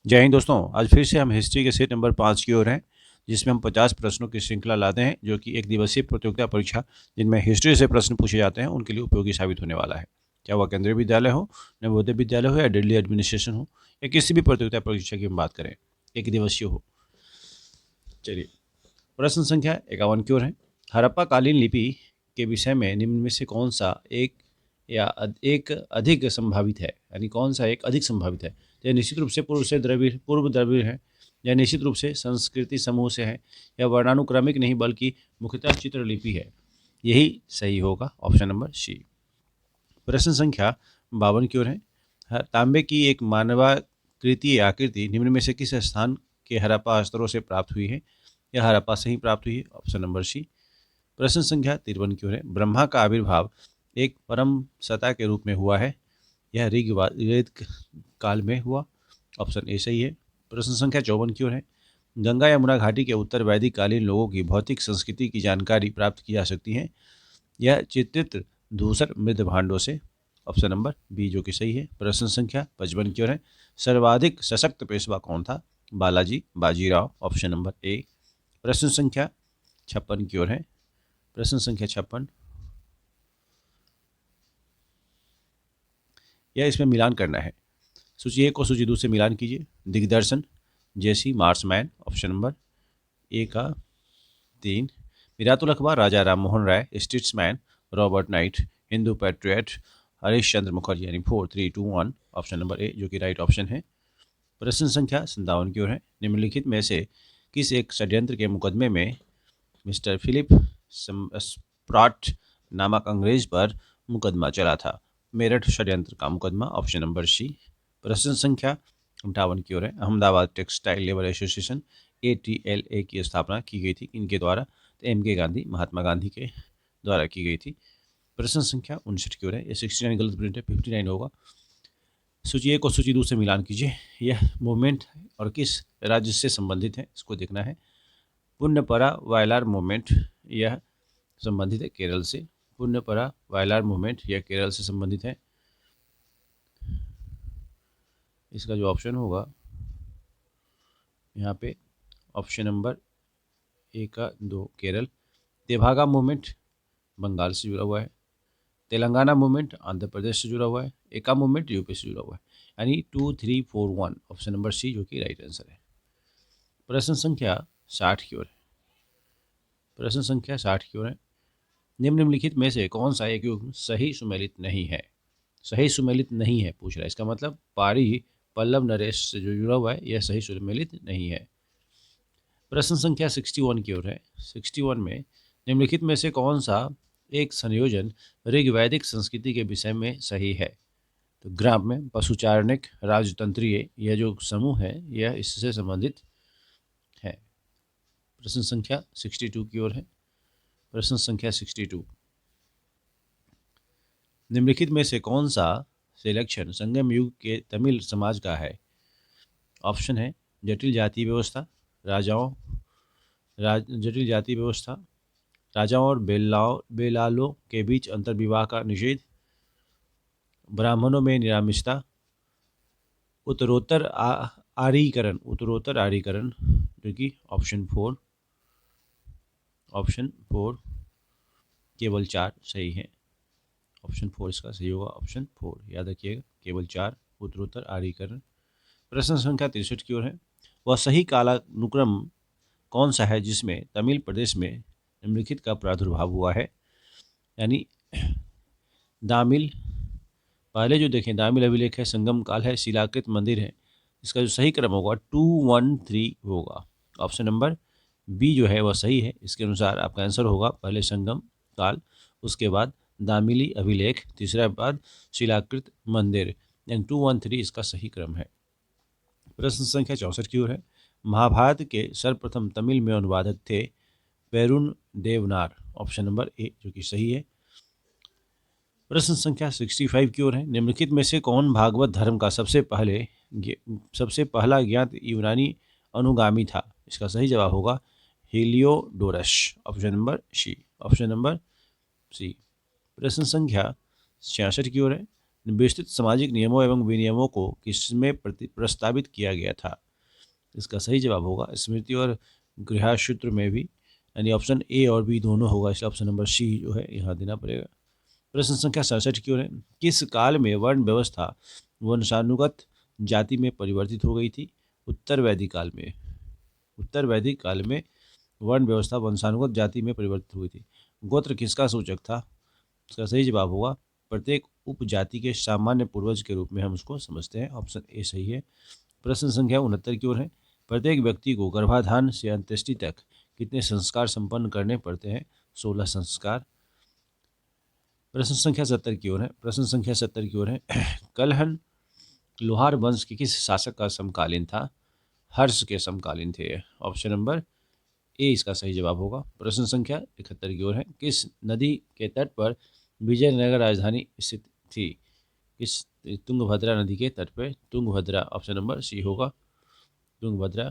जय हिंद दोस्तों। आज फिर से हम हिस्ट्री के सेट नंबर 5 की ओर हैं, जिसमें हम 50 प्रश्नों की श्रृंखला लाते हैं, जो कि एक दिवसीय प्रतियोगिता परीक्षा जिनमें हिस्ट्री से प्रश्न पूछे जाते हैं उनके लिए उपयोगी साबित होने वाला है। क्या वह केंद्रीय विद्यालय हो, नवोदय विद्यालय हो या दिल्ली एडमिनिस्ट्रेशन हो या किसी भी प्रतियोगिता परीक्षा की हम बात करें, एक दिवसीय हो। चलिए, प्रश्न संख्या 51 की ओर है। हड़प्पा कालीन लिपि के विषय में निम्न में से कौन सा एक अधिक संभावित है, यानी कौन सा एक अधिक संभावित है। यह निश्चित रूप से पूर्व द्रविड़ है, या निश्चित रूप से संस्कृति समूह से है, या वर्णानुक्रमिक नहीं बल्कि मुख्यतः चित्रलिपि है। यही सही होगा, ऑप्शन नंबर सी। प्रश्न संख्या 52 की ओर है। तांबे की एक मानवाकृति आकृति निम्न में से किस स्थान के हड़प्पा स्तरों से प्राप्त हुई है। यह हड़प्पा से ही प्राप्त हुई है, ऑप्शन नंबर सी। प्रश्न संख्या 53 की ओर है। ब्रह्मा का आविर्भाव एक परम सत्ता के रूप में हुआ है, यह ऋग्वेद काल में हुआ, ऑप्शन ए सही है। प्रश्न संख्या 54 की ओर है। गंगा यमुना घाटी के उत्तर वैदिक कालीन लोगों की भौतिक संस्कृति की जानकारी प्राप्त की जा सकती है, यह चित्रित धूसर मृद भांडों से, ऑप्शन नंबर बी जो कि सही है। प्रश्न संख्या 55 की ओर है। सर्वाधिक सशक्त पेशवा कौन था। बालाजी बाजीराव, ऑप्शन नंबर ए। प्रश्न संख्या 56 की ओर है। प्रश्न संख्या 56, यह इसमें मिलान करना है। सूची 1 और सूची 2 से मिलान कीजिए। दिग्दर्शन जेसी मार्समैन, ऑप्शन नंबर ए का 3। Miratul Akhbar Raja Ram Mohan Roy, Statesman Robert Knight, Hindu Patriot Harish Chandra Mukherjee, यानी 4 3 2 1, ऑप्शन नंबर ए जो कि राइट ऑप्शन है। प्रश्न संख्या 57 की ओर है। निम्नलिखित में से किस एक षड्यंत्र के मुकदमे में मिस्टर फिलिप स्प्रॉट नामक अंग्रेज पर मुकदमा चला था। मेरठ षड्यंत्र का मुकदमा, ऑप्शन नंबर सी। प्रश्न संख्या 58 की ओर है। Ahmedabad textile labour association ATLA की स्थापना की गई थी इनके द्वारा, तो MK गांधी, महात्मा गांधी के द्वारा की गई थी। प्रश्न संख्या 59 की ओर है। ये 69 गलत प्रिंट है, 59 होगा। सूची 1 और सूची 2 से मिलान कीजिए। यह मूवमेंट और किस राज्य से संबंधित है इसको देखना है। पुण्यपरा वायलार मूवमेंट, यह संबंधित है केरल से। पुण्यपरा वायलार मूवमेंट यह केरल से संबंधित है। इसका जो ऑप्शन होगा यहाँ पे, ऑप्शन नंबर ए का 2 केरल। तेभागा मूवमेंट बंगाल से जुड़ा हुआ है। तेलंगाना मूवमेंट आंध्र प्रदेश से जुड़ा हुआ है। एका मूवमेंट यूपी से जुड़ा हुआ है, यानी 2 3 4 1, ऑप्शन नंबर सी जो कि राइट आंसर है। प्रश्न संख्या 60 की ओर है। प्रश्न संख्या 60 की ओर है। निम्नलिखित में से कौन सा एक युग्म सही सुमेलित नहीं है। सही सुमेलित नहीं है पूछ रहा है, इसका मतलब पारी पल्लव नरेश से जो जुड़ा हुआ है यह सही सुमेलित नहीं है। प्रश्न संख्या 61 की ओर है। 61 में निम्नलिखित में से कौन सा एक संयोजन ऋग्वैदिक संस्कृति के विषय में सही है। तो ग्राम में पशुचारणिक राजतंत्रीय यह जो समूह है यह इससे संबंधित है। प्रश्न संख्या 62 की ओर है। प्रश्न संख्या 62, निम्नलिखित में से कौन सा सिलेक्शन संगम युग के तमिल समाज का है। ऑप्शन है जटिल जाति व्यवस्था, राजाओं जटिल जाति व्यवस्था, राजाओं और बेलालों के बीच अंतर्विवाह का निषेध, ब्राह्मणों में निरामिषता, उत्तरोत्तर आर्यीकरण जो कि ऑप्शन 4 केवल 4 सही है। ऑप्शन 4 इसका सही होगा, ऑप्शन 4 याद रखिएगा, केवल 4 उत्तरोत्तर आर्यीकरण। प्रश्न संख्या 63 की ओर है। वह सही कालानुक्रम कौन सा है जिसमें तमिल प्रदेश में निम्नलिखित का प्रादुर्भाव हुआ है। यानी दामिल, पहले जो देखें दामिल अभिलेख है, संगम काल है, शिलाकृत मंदिर है। इसका जो सही क्रम होगा 213 होगा। ऑप्शन नंबर बी जो है वह सही है। इसके अनुसार आपका आंसर होगा पहले संगम काल, उसके बाद दामिली अभिलेख, तीसरा बाद शिलाकृत मंदिर, यानी 213 इसका सही क्रम है। प्रश्न संख्या 64 की ओर है। महाभारत के सर्वप्रथम तमिल में अनुवादक थे पेरुन देवनार, ऑप्शन नंबर ए जो कि सही है। प्रश्न संख्या 65 की ओर है। निम्नलिखित में से कौन भागवत धर्म का सबसे पहला ज्ञात यूनानी अनुगामी था। इसका सही जवाब होगा Heliodorus, option number C, option number C. प्रश्न संख्या 66 की ओर है। विस्तृत सामाजिक नियमों एवं विनियमों को किसमें प्रस्तावित किया गया था? इसका सही जवाब होगा स्मृति और गृहसूत्र में भी, यानी ऑप्शन ए और बी दोनों होगा, इसलिए ऑप्शन नंबर सी जो है यहाँ देना पड़ेगा। प्रश्न संख्या 67 की ओर है। किस काल में वर्ण व्यवस्था वंशानुगत जाति में परिवर्तित हो गई थी? उत्तर वैदिक काल में। उत्तर वैदिक काल में वर्ण व्यवस्था वंशानुगत जाति में परिवर्तित हुई थी। गोत्र किसका सूचक था? इसका सही जवाब होगा प्रत्येक उपजाति के सामान्य पूर्वज के रूप में हम उसको समझते हैं, ऑप्शन ए सही है। प्रश्न संख्या 69 की ओर है। प्रत्येक व्यक्ति को गर्भाधान से अंत्येष्टि तक कितने संस्कार संपन्न करने पड़ते हैं? 16 संस्कार। प्रश्न संख्या 70 की ओर है। प्रश्न संख्या 70 की ओर है। कलहन लोहार वंश के किस शासक का समकालीन था? हर्ष के समकालीन थे, ऑप्शन नंबर ए इसका सही जवाब होगा। प्रश्न संख्या 71 की ओर है। किस नदी के तट पर विजयनगर राजधानी स्थित थी? किस तुंगभद्रा नदी के तट पर, तुंगभद्रा, ऑप्शन नंबर सी होगा, तुंगभद्रा।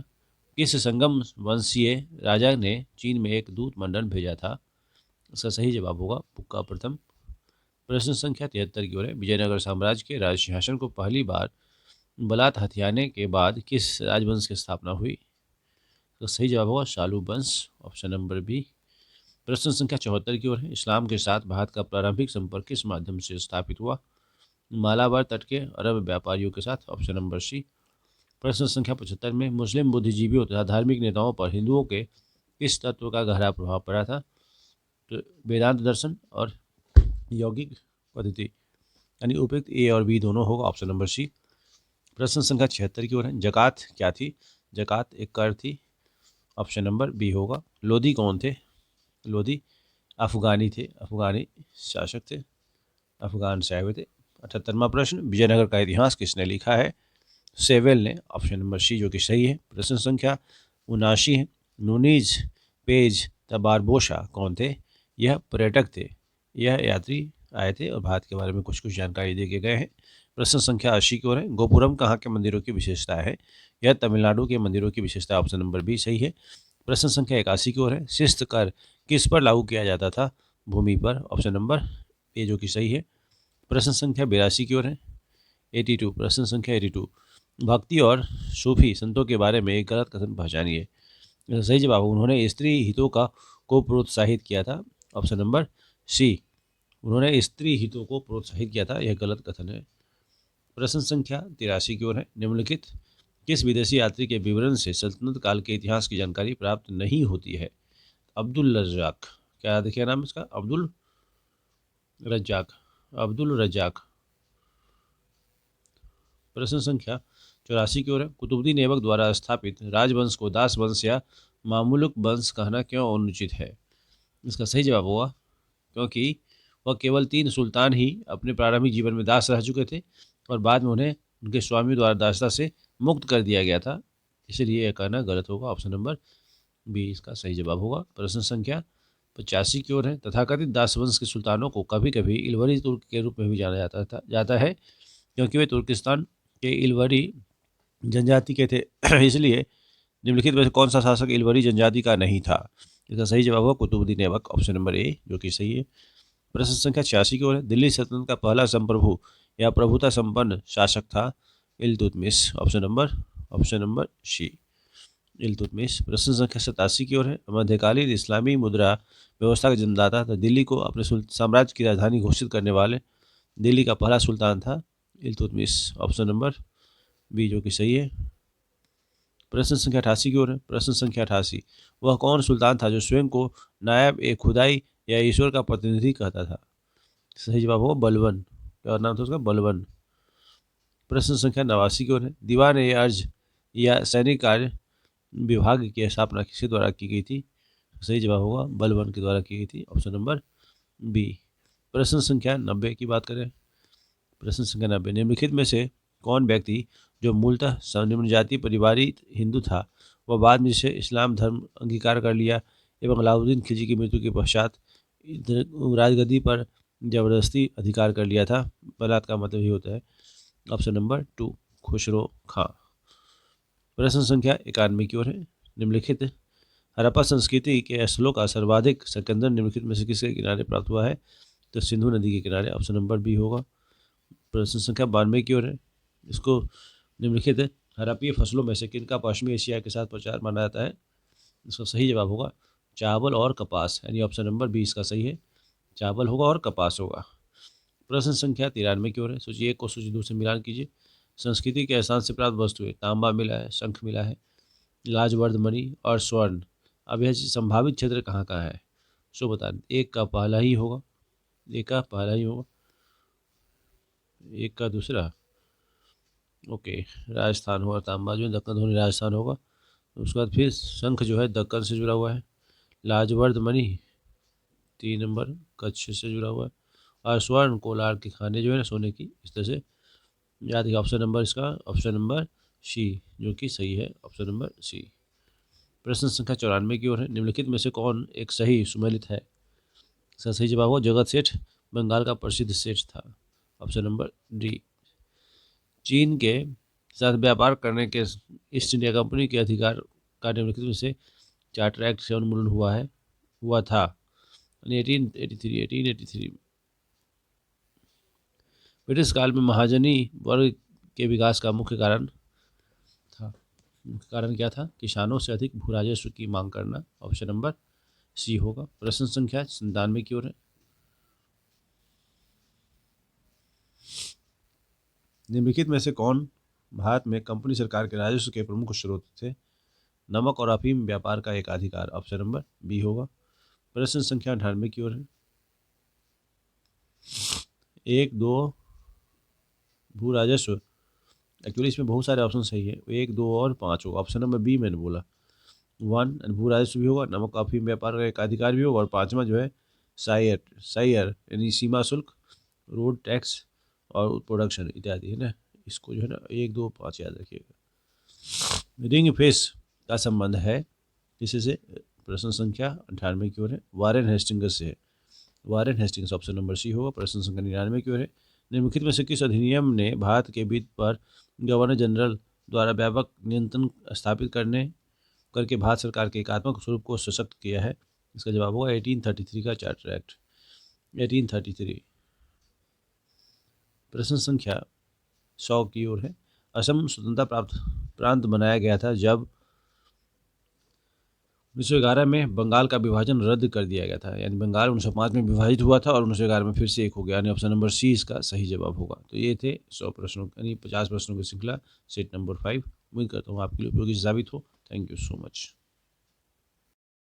किस संगम वंशीय राजा ने चीन में एक दूत मंडल भेजा था? इसका सही जवाब होगा पुक्का प्रथम। प्रश्न संख्या 73 की ओर है। विजयनगर साम्राज्य के राज सिंहासन को पहली बार बलात् हथियाने के बाद किस राजवंश की स्थापना हुई? तो सही जवाब होगा शालू वंश, ऑप्शन नंबर बी। प्रश्न संख्या 74 की ओर है। इस्लाम के साथ भारत का प्रारंभिक संपर्क किस माध्यम से स्थापित हुआ? मालाबार तट के अरब व्यापारियों के साथ, ऑप्शन नंबर सी। प्रश्न संख्या 75 में मुस्लिम बुद्धिजीवियों तथा धार्मिक नेताओं पर हिंदुओं के किस तत्व का गहरा प्रभाव पड़ा था? तो वेदांत दर्शन और यौगिक पद्धति, यानी उपयुक्त ए और बी दोनों होगा, ऑप्शन नंबर सी। प्रश्न संख्या 76 की ओर है। जकात क्या थी? जकात एक कर थी, ऑप्शन नंबर बी होगा। लोधी कौन थे? लोधी अफगानी थे, अफगानी शासक थे, अफगान से आए हुए थे। 78वां प्रश्न। विजयनगर का इतिहास किसने लिखा है? सेवेल ने, ऑप्शन नंबर सी जो कि सही है। प्रश्न संख्या 79 है। नूनीज, पेज तथा बारबोसा कौन थे? यह पर्यटक थे, यह यात्री आए थे और भारत के बारे में कुछ कुछ जानकारी दे के गए हैं। प्रश्न संख्या 80 की ओर है। गोपुरम कहाँ के मंदिरों की विशेषता है? यह तमिलनाडु के मंदिरों की विशेषता, ऑप्शन नंबर बी सही है। प्रश्न संख्या 81 की ओर है। शिस्त कर किस पर लागू किया जाता था? भूमि पर, ऑप्शन नंबर ए जो कि सही है। प्रश्न संख्या 82 की ओर है। 82, प्रश्न संख्या 82। भक्ति और सूफी संतों के बारे में एक गलत कथन पहचानिए। सही जवाब, उन्होंने स्त्री हितों को प्रोत्साहित किया था, ऑप्शन नंबर सी। उन्होंने स्त्री हितों को प्रोत्साहित किया था, यह गलत कथन है। प्रश्न संख्या 83 की ओर है। निम्नलिखित किस विदेशी यात्री के विवरण से सल्तनत काल के इतिहास की जानकारी प्राप्त नहीं होती है? अब्दुल रज्जाक, क्या देखिए नाम इसका? अब्दुल रज्जाक, अब्दुल रज्जाक। प्रश्न संख्या 84 की ओर है। कुतुबुद्दीन ऐबक द्वारा स्थापित राजवंश को दास वंश या मामुलुक वंश कहना क्यों अनुचित है? इसका सही जवाब होगा क्योंकि वह केवल 3 सुल्तान ही अपने प्रारंभिक जीवन में दास रह चुके थे और बाद में उन्हें उनके स्वामी द्वारा दासता से मुक्त कर दिया गया था, इसलिए यह कहना गलत होगा, ऑप्शन नंबर बी इसका सही जवाब होगा। प्रश्न संख्या 85 की ओर है। तथाकथित दासवंश के सुल्तानों को कभी कभी इलवरी तुर्क के रूप में भी जाना जाता है क्योंकि वे तुर्किस्तान के इलवरी जनजाति के थे इसलिए निम्नलिखित में से कौन सा शासक इलवरी जनजाति का नहीं था? इसका सही जवाब होगा Qutubuddin Aibak, option number A जो कि सही है। प्रश्न संख्या 86 की ओर है। दिल्ली सल्तनत का पहला संप्रभु या प्रभुता संपन्न शासक था? Iltutmish, option number C, Iltutmish. प्रश्न संख्या 87 की ओर है। मध्यकालीन इस्लामी मुद्रा व्यवस्था का जन्मदाता था दिल्ली को अपने साम्राज्य की राजधानी घोषित करने वाले दिल्ली का पहला सुल्तान था इल्तुतमिश, ऑप्शन नंबर बी जो कि सही है। प्रश्न संख्या 88 की ओर है। प्रश्न संख्या 88। वह कौन सुल्तान था जो स्वयं को नायब ए खुदाई या ईश्वर का प्रतिनिधि कहता था? सही जवाब होगा बलबन, क्या नाम था उसका? बलबन। प्रश्न संख्या 89 की ओर है। दीवान ए अर्ज या सैनिक कार्य विभाग की स्थापना किसके द्वारा की गई थी? सही जवाब होगा बलबन के द्वारा की गई थी, ऑप्शन नंबर बी। प्रश्न संख्या 90 की बात करें। प्रश्न संख्या 90। निम्नलिखित में से कौन व्यक्ति जो मूलतः निम्न जाति परिवारी हिंदू था वह बाद में से इस्लाम धर्म अंगीकार कर लिया एवं अलाउद्दीन खिलजी की मृत्यु के पश्चात राजगद्दी पर जबरदस्ती अधिकार कर लिया था? बलात् का मतलब ही होता है, ऑप्शन नंबर 2 खुसरो खां। प्रश्न संख्या 91 की ओर है। निम्नलिखित हड़प्पा संस्कृति के स्थलों का सर्वाधिक संकेंद्रण निम्नलिखित में से किसके किनारे प्राप्त हुआ है? तो सिंधु नदी के किनारे, ऑप्शन नंबर बी होगा। प्रश्न संख्या 92 की ओर है। इसको निम्नलिखित हरापीय फसलों में से किनका पश्चिमी एशिया के साथ प्रचार माना जाता है? इसका सही जवाब होगा चावल और कपास, यानी ऑप्शन नंबर 20 का सही है, चावल होगा और कपास होगा। प्रश्न संख्या 93 की ओर है। सूची 1 को सूची 2 से मिलान कीजिए। संस्कृति के एहसान से प्राप्त वस्तुएं, तांबा मिला है, शंख मिला है, लाजवर्द मणि और स्वर्ण। अब यह संभावित क्षेत्र कहाँ का है, सो बता दें। एक का पहला ही होगा, एक का पहला ही होगा, एक का दूसरा, ओके, राजस्थान होगा, तांबा जो है दक्कन धोनी राजस्थान होगा। उसके बाद फिर शंख जो है दक्कन से जुड़ा हुआ है, लाजवर्द मणि 3 नंबर कच्छ से जुड़ा हुआ है, और स्वर्ण कोलार के खाने जो है ना सोने की, इस तरह से याद रखिए। ऑप्शन नंबर इसका ऑप्शन नंबर सी जो कि सही है, ऑप्शन नंबर सी। प्रश्न संख्या 94 की ओर है। निम्नलिखित में से कौन एक सही सुमेलित है? इसका सही जवाब हो जगत सेठ बंगाल का प्रसिद्ध सेठ था, ऑप्शन नंबर डी। चीन के साथ व्यापार करने के ईस्ट इंडिया कंपनी के अधिकार का निम्नलिखित में से चार्टर एक्ट से उन्मूलन हुआ था 1883। ब्रिटिश काल में महाजनी वर्ग के विकास का मुख्य कारण क्या था? किसानों से अधिक भू राजस्व की मांग करना, ऑप्शन नंबर सी होगा। प्रश्न संख्या 97 की ओर है। निम्नलिखित में से कौन भारत में कंपनी सरकार के राजस्व के प्रमुख स्रोत थे? नमक और अफीम व्यापार का एक अधिकार, ऑप्शन नंबर बी होगा। प्रश्न संख्या 98 की ओर है। 1, 2 भू राजस्व, एक्चुअली इसमें बहुत सारे ऑप्शन सही है, 1, 2 और 5 होगा, ऑप्शन नंबर बी मैंने बोला। 1 भू राजस्व भी होगा, नमक अफीम व्यापार का एक अधिकार भी होगा, और 5वां जो है सायर यानी सीमा शुल्क, रोड टैक्स और प्रोडक्शन इत्यादि है ना। इसको जो है ना 1, 2, 5 याद रखिएगा। रिंग फेस का संबंध है किसी से? प्रश्न संख्या 98 की ओर है, वारेन हेस्टिंग्स से है, Warren Hastings, option number C होगा। प्रश्न संख्या 99 की ओर है। निम्नलिखित में से किस अधिनियम ने भारत के वित्त पर गवर्नर जनरल द्वारा व्यापक नियंत्रण स्थापित करके भारत सरकार के एकात्मक स्वरूप को सशक्त किया है? इसका जवाब होगा 1833 का चार्टर एक्ट, 1833। प्रश्न संख्या 100 की ओर है। असम स्वतंत्रता प्राप्त प्रांत बनाया गया था जब 1911 में बंगाल का विभाजन रद्द कर दिया गया था, यानी बंगाल 1905 में विभाजित हुआ था और 1911 में फिर से एक हो गया, यानी ऑप्शन नंबर सी इसका सही जवाब होगा। तो ये थे 100 प्रश्नों यानी 50 प्रश्नों की श्रृंखला सेट नंबर 5। उम्मीद करता हूँ आपके लिए उपयोगी साबित हो। Thank you so much.